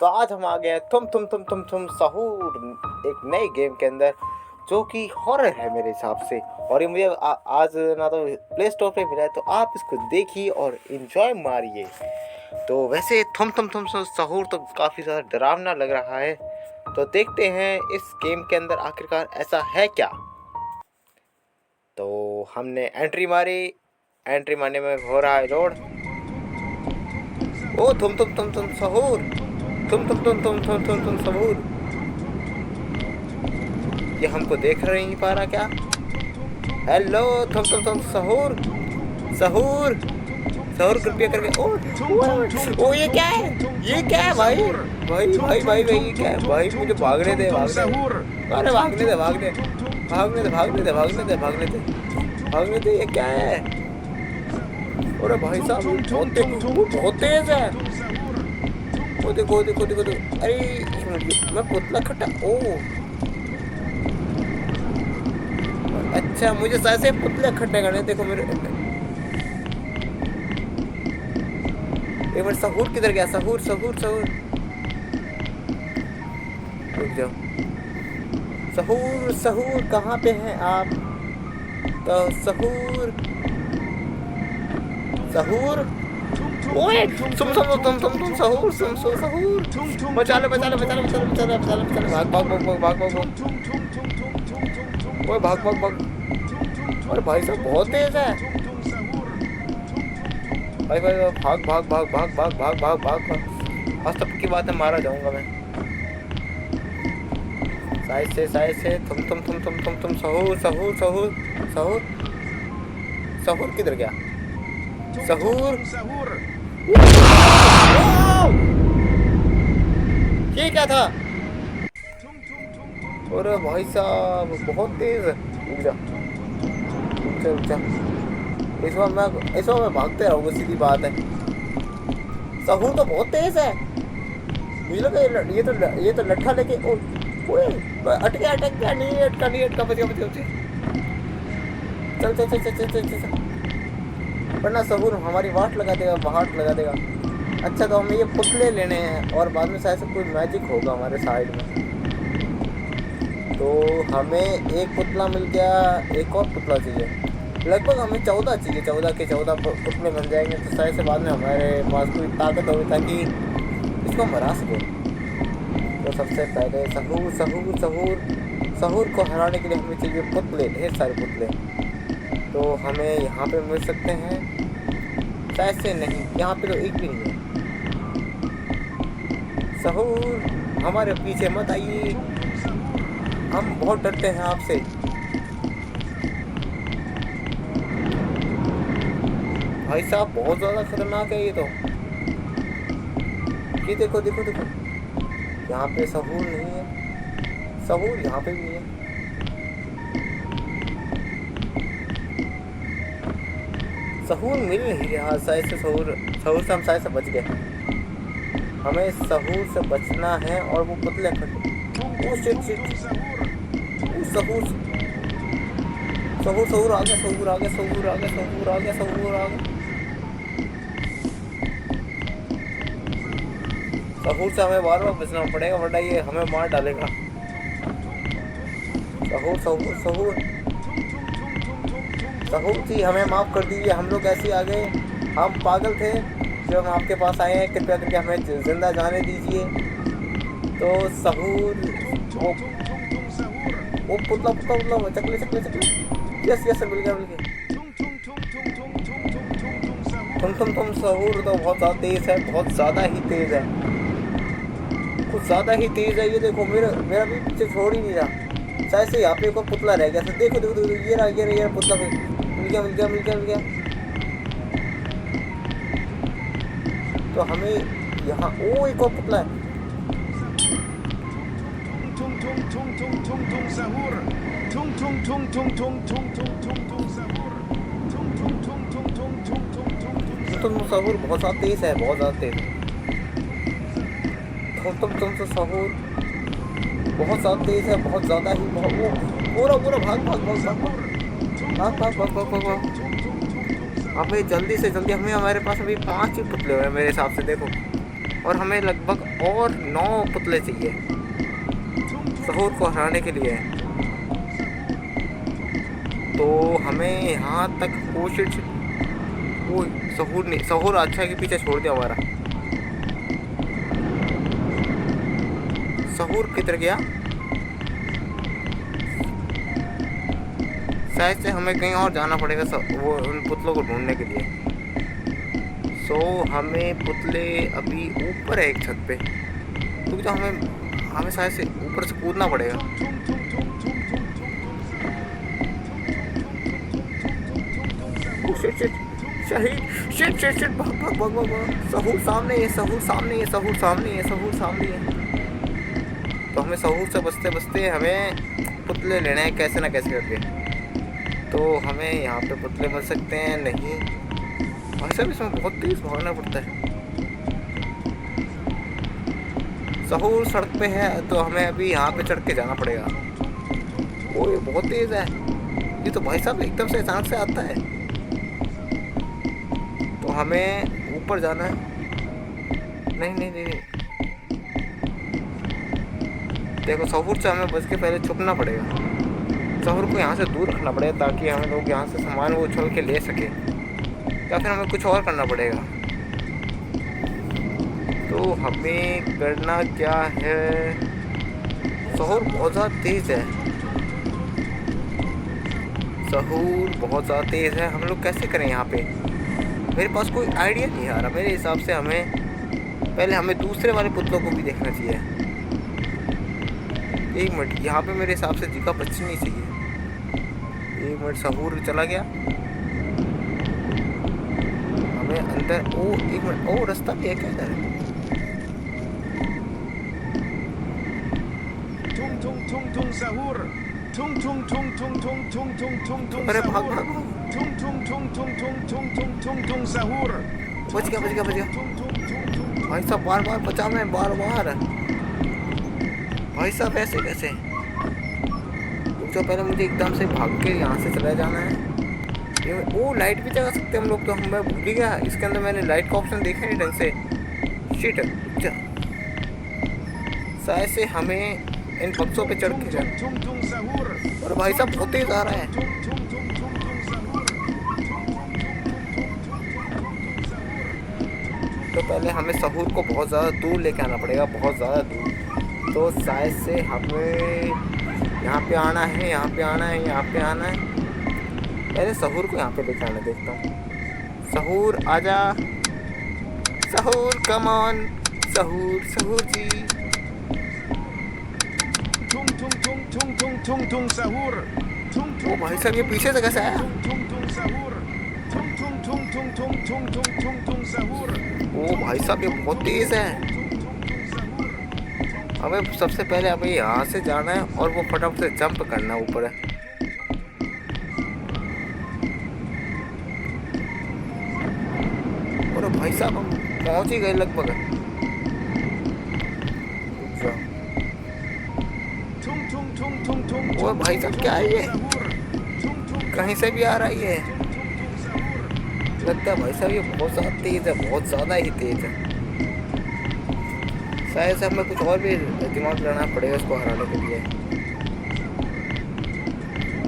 तो आज हम आ गए हैं तुम सहूर एक नई गेम के अंदर जो कि हॉरर है मेरे हिसाब से। और ये मुझे आज ना तो प्ले स्टोर पे मिला है, तो आप इसको देखिए और इन्जॉय मारिए। तो वैसे तुम सहूर तो काफ़ी ज़्यादा डरावना लग रहा है, तो देखते हैं इस गेम के अंदर आखिरकार ऐसा है क्या। तो हमने एंट्री मारी, एंट्री मारने में हो रहा है लोड। ओ तुम सहूर, तुम सहूर, ये हमको देख नहीं पा रहा क्या? हेलो तुम सहूर, सहूर सहूर कृपया करके। ओ ये क्या है, ये क्या है भाई? भाई ये क्या है भाई? मुझे भागने दे, अरे भागने दे, भागने दे, ये क्या है? अरे भाई साहब वो बहुत तेज है। वो देखो। अरे मैं पुतला खट्टा। ओ अच्छा, मुझे ऐसे पुतले खट्टे करने। देखो मेरे एक बार। सहूर किधर गया? सहूर रुक जाओ। सहूर कहाँ पे हैं आप? तो सहूर ओए तुम सहूर बचा ले, भाग। और भाई साहब बहुत तेज है भाई भाग। आज तक की बात है, मारा जाऊंगा मैं। साइड से तुम सहूर किधर गया? सहूर ये क्या था? अरे भाई साहब बहुत तेज है। रुक जा। इस बार मैं भागते रहूंगा, सीधी बात है। सहूर तो बहुत तेज है। मुझे लगा ये तो लट्ठा लेके अटक गया। नहीं अटका। बच। चल। वरना सहूर हमारी वाट लगा देगा। अच्छा, तो हमें ये पुतले लेने हैं और बाद में शायद से कोई मैजिक होगा हमारे साइड में। तो हमें एक पुतला मिल गया, एक और पुतला चाहिए। लगभग हमें 14 चाहिए। 14 के 14 पुतले बन जाएंगे, तो शायद से बाद में हमारे पास कोई ताकत होगी ताकि इसको मरा सके। तो सबसे पहले सहूर को हराने के लिए हमें चाहिए पुतले, ढेर सारे पुतले। तो हमें यहाँ पे मिल सकते हैं शायद से। नहीं, यहाँ पे तो एक भी नहीं है। सहूर हमारे पीछे मत आइए, हम बहुत डरते हैं आपसे। भाई साहब बहुत ज़्यादा खतरनाक है ये तो। ये देखो। यहाँ पे सहूर नहीं है। सहूर यहाँ पे भी नहीं है। सहूर मिल नहीं रहा शायद से। सहूर से हम शायद से बच गए। हमें सहूर से बचना है और वो पुतले सहूर आ गया। सहूर से हमें बार बचना पड़ेगा, वरना ये हमें मार डालेगा। सहूर जी हमें माफ़ कर दीजिए, हम लोग ऐसे आ गए। हम पागल थे जो हम आपके पास आए हैं। कृपया करके हमें जिंदा जाने दीजिए। तो सहूर वो पुतला चकले। यस मिल गया। तुम सहूर तो बहुत ज़्यादा तेज है, बहुत ज़्यादा ही तेज है, कुछ ज़्यादा ही तेज है। ये देखो मेरा भी पीछे छोड़ ही नहीं रहा। शायद से यहाँ पे एक और पुतला रह गया था। देखो ये रहा पुतला। मिल गया। तो हमें यहाँ एक और पुतला है। तुम सहूर बहुत ज़्यादा तेज है, बहुत ज़्यादा तेज। तुम तो सहूर बहुत ज़्यादा तेज है, बहुत ज़्यादा ही। पूरा भाग। हमें जल्दी से जल्दी, हमारे पास अभी 5 ही पुतले हुए हैं मेरे हिसाब से। देखो और हमें लगभग और 9 पुतले चाहिए सहूर को हराने के लिए। तो हमें यहाँ तक कोशिश, वो सहूर नहीं, सहूर अच्छा के पीछे छोड़ दिया हमारा। सहूर किधर गया? शायद से हमें कहीं और जाना पड़ेगा वो उन पुतलों को ढूंढने के लिए। सो हमें पुतले अभी ऊपर है एक छत पे, क्योंकि तो हमें शायद से ऊपर से कूदना पड़ेगा। शिट शिट शिट, भाग भाग भाग भाग। सहूर सामने है, सहूर सामने है, सहूर सामने है, सहूर सामने है। तो हमें सहूर से बचते बचते हमें पुतले लेने हैं कैसे ना कैसे करके। तो हमें यहाँ पे पुतले मिल सकते हैं नहीं, वैसे भी इसमें बहुत तेज भागना पड़ता है। सहूर सड़क पे है तो हमें अभी यहाँ पे चढ़ के जाना पड़ेगा। वो ये बहुत तेज है, ये तो भाई साहब एकदम से अचानक से आता है। तो हमें ऊपर जाना है। नहीं नहीं नहीं, नहीं। देखो सहूर से हमें बच के पहले छुपना पड़ेगा। सहूर को यहाँ से दूर रखना पड़ेगा ताकि हमें लोग यहाँ से सामान वो उछल के ले सके, या फिर हमें कुछ और करना पड़ेगा। तो हमें करना क्या है? सहूर बहुत ज़्यादा तेज़ है, सहूर बहुत ज़्यादा तेज़ है। हम लोग कैसे करें यहाँ पे? मेरे पास कोई आइडिया नहीं आ रहा। मेरे हिसाब से हमें दूसरे वाले पुतलों को भी देखना चाहिए। एक मिनट, यहाँ पे मेरे हिसाब से जगह बचनी चाहिए। एक मिनट, सहूर चला गया। हमें अंदर, एक मिनट, रास्ता भी है क्या इधर? अरे भाग भाग, बच गया भाई साहब, बार बार बचा मैं, बार बार। भाई साहब ऐसे कैसे? तो पहले मुझे एकदम से भाग के यहाँ से चला जाना है। लाइट भी जगा सकते हैं हम लोग। तो मैं भूल ही गया, इसके अंदर मैंने लाइट का ऑप्शन देखा नहीं ढंग से। शिट, शायद से हमें इन पक्षों पे चढ़ के जाना। और भाई साहब बहुत तेज आ रहा है। तो पहले हमें सहूर को बहुत ज़्यादा दूर लेके आना पड़ेगा, बहुत ज़्यादा दूर। तो शायद से हमें यहाँ पे आना है, यहाँ पे आना है, यहाँ पे आना है। पहले सहूर को यहाँ पे लेके आना देखता हूँ। सहूर आजा, सहूर कम ऑन, सहूर जी। ओ भाई साहब, ये पीछे से कैसे आया? ओ भाई साहब, ये बहुत तेज है। हमें सबसे पहले हमें यहाँ से जाना है और वो फटाफट से जंप करना है ऊपर है। और भाई साहब हम पहुँच ही गए लगभग। वो भाई साहब क्या है ये? कहीं से भी आ रहा है ये, लगता है भाई साहब ये बहुत ज़्यादा तेज़ है, बहुत ज़्यादा ही तेज़ है। शायद से हमें कुछ और भी दिमाग लगाना पड़ेगा इसको हराने के लिए।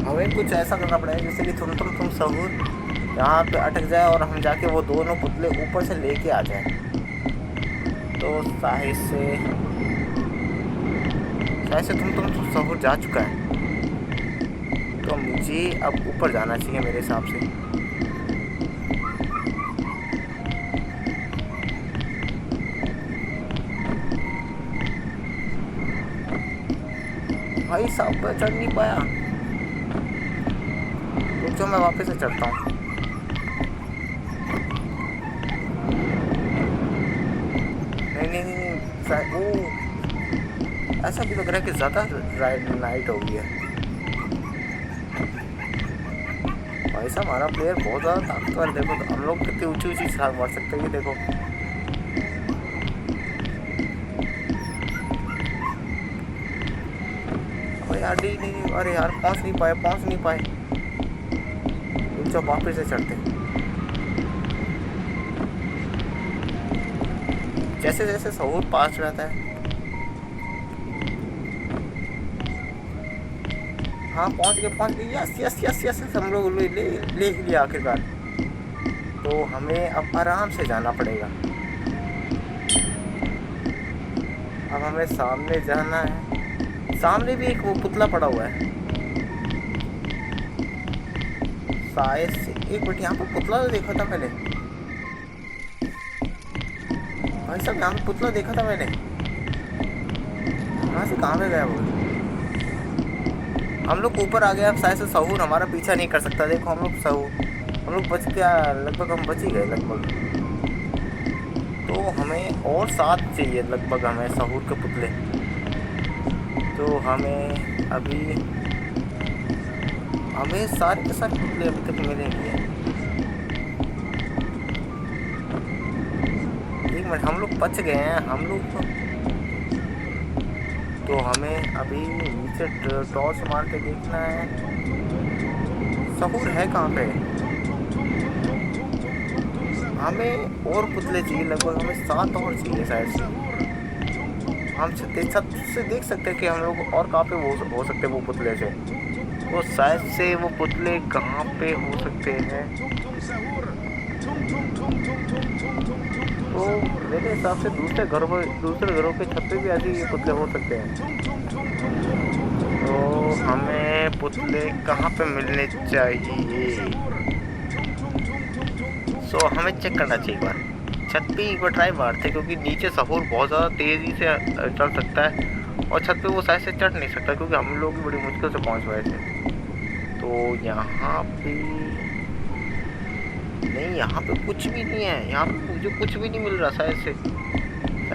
हमें कुछ ऐसा करना पड़ेगा जैसे कि तुम सहूर यहाँ पे अटक जाए और हम जाके वो दोनों पुतले ऊपर से लेके आ जाए। तो शायद से तुम सहूर जा चुका है, तो मुझे अब ऊपर जाना चाहिए मेरे हिसाब से। भाई साहब पे चढ़ नहीं पाया, तो मैं वापस से चढ़ता हूँ। नहीं, ऐसा भी लग रहा है कि ज़्यादा नाइट हो गई है। भाई साहब हमारा प्लेयर बहुत ज़्यादा ताकतवर। देखो तो हम लोग कितनी ऊंची छलांग मार सकते हैं, ये देखो। अरे यार नहीं, अरे यार पहुंच नहीं पाए। चलो वापस से चढ़ते। जैसे जैसे सहूर पास रहता है। हाँ पहुंच गए, यस यस यस यस, हम लोग ले ही लिया आखिरकार। तो हमें अब आराम से जाना पड़ेगा। अब हमें सामने जाना है। सामने भी एक वो पुतला पड़ा हुआ है शायद से। एक मिनट, यहाँ पर पुतला तो देखा था मैंने भाई साहब, यहाँ पे पुतला देखा था मैंने। कहाँ से कहाँ पे गया वो? हम लोग ऊपर आ गए। अब शायद से सहूर हमारा पीछा नहीं कर सकता। देखो हम लोग बच गया लगभग, हम बच ही गए लगभग। तो हमें और 7 चाहिए लगभग हमें सहूर के पुतले। तो हमें सारे के सारे पुतले अभी तक मिलेंगे। एक मिनट, हम लोग बच गए हैं हम लोग। तो हमें अभी नीचे टॉर्च मार के देखना है सहूर है कहाँ पे। हमें और पुतले चाहिए लगभग, हमें 7 और चाहिए शायद से। हम छत से देख सकते हैं कि हम लोग और कहाँ पे हो सकते हैं वो पुतले से। वो शायद से वो पुतले कहाँ पे हो सकते हैं। तो मेरे हिसाब से दूसरे घरों के छत पे भी ऐसे ये पुतले हो सकते हैं। तो हमें पुतले कहाँ पे मिलने चाहिए? सो हमें चेक करना चाहिए एक बार। छत पे एक बार ट्राई मारते, क्योंकि नीचे सहूर बहुत ज़्यादा तेज़ी से चल सकता है और छत पे वो शायद से चढ़ नहीं सकता, क्योंकि हम लोग भी बड़ी मुश्किल से पहुँच पाए थे। तो यहाँ पे नहीं, यहाँ पे कुछ भी नहीं है। यहाँ पे मुझे कुछ भी नहीं मिल रहा शायद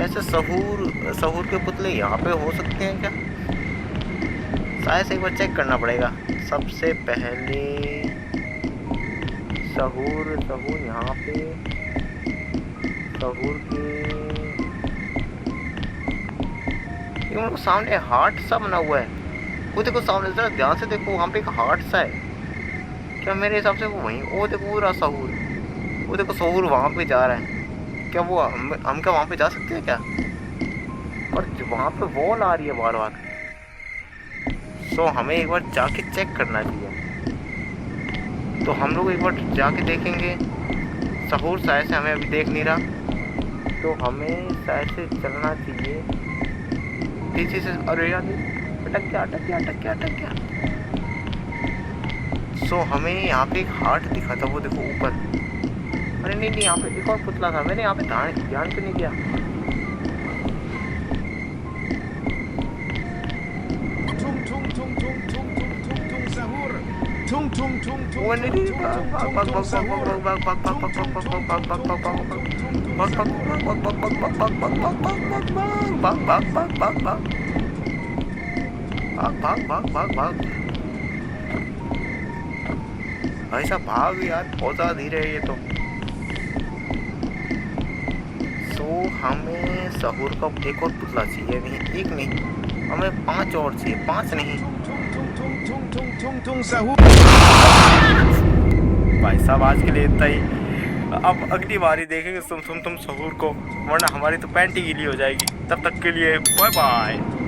से सहूर के पुतले यहाँ पे हो सकते हैं क्या? शायद से एक बार चेक करना पड़ेगा। सबसे पहले सहूर यहाँ पे सहूर के सामने हार्ट सा बना हुआ है। वो देखो सामने, जरा ध्यान से देखो, वहाँ पे एक हार्ट सा है। क्या मेरे हिसाब से वो वहीं, वो देखो वो रहा सहूर। वो देखो सहूर वहाँ पे जा रहा है। क्या वो हम क्या वहाँ पे जा सकते हैं क्या? पर वहाँ पे वॉल आ रही है बार बार। सो हमें एक बार जाके चेक करना चाहिए। तो हम लोग एक बार जाके देखेंगे। सहूर शायद से हमें अभी देख नहीं रहा, तो हमें शायद से चलना चाहिए पीछे से। अरे यार, अटक गया। सो हमें यहाँ पे एक हार्ट दिखा था, वो देखो ऊपर। अरे नहीं, यहाँ पे एक और पुतला था, मैंने यहाँ पे ध्यान क्यों नहीं दिया? भाग। ऐसा भाग यार, बहुत ज़्यादा धीरे है ये तो। सो हमें सहूर का एक और पुतला चाहिए। नहीं, एक नहीं, हमें 5 और चाहिए। 5 नहीं भाई साहब, आज के लिए इतना ही। अब अगली बारी देखेंगे तुम सहूर को, वरना हमारी तो पैंट ही गीली हो जाएगी। तब तक के लिए बाय बाय।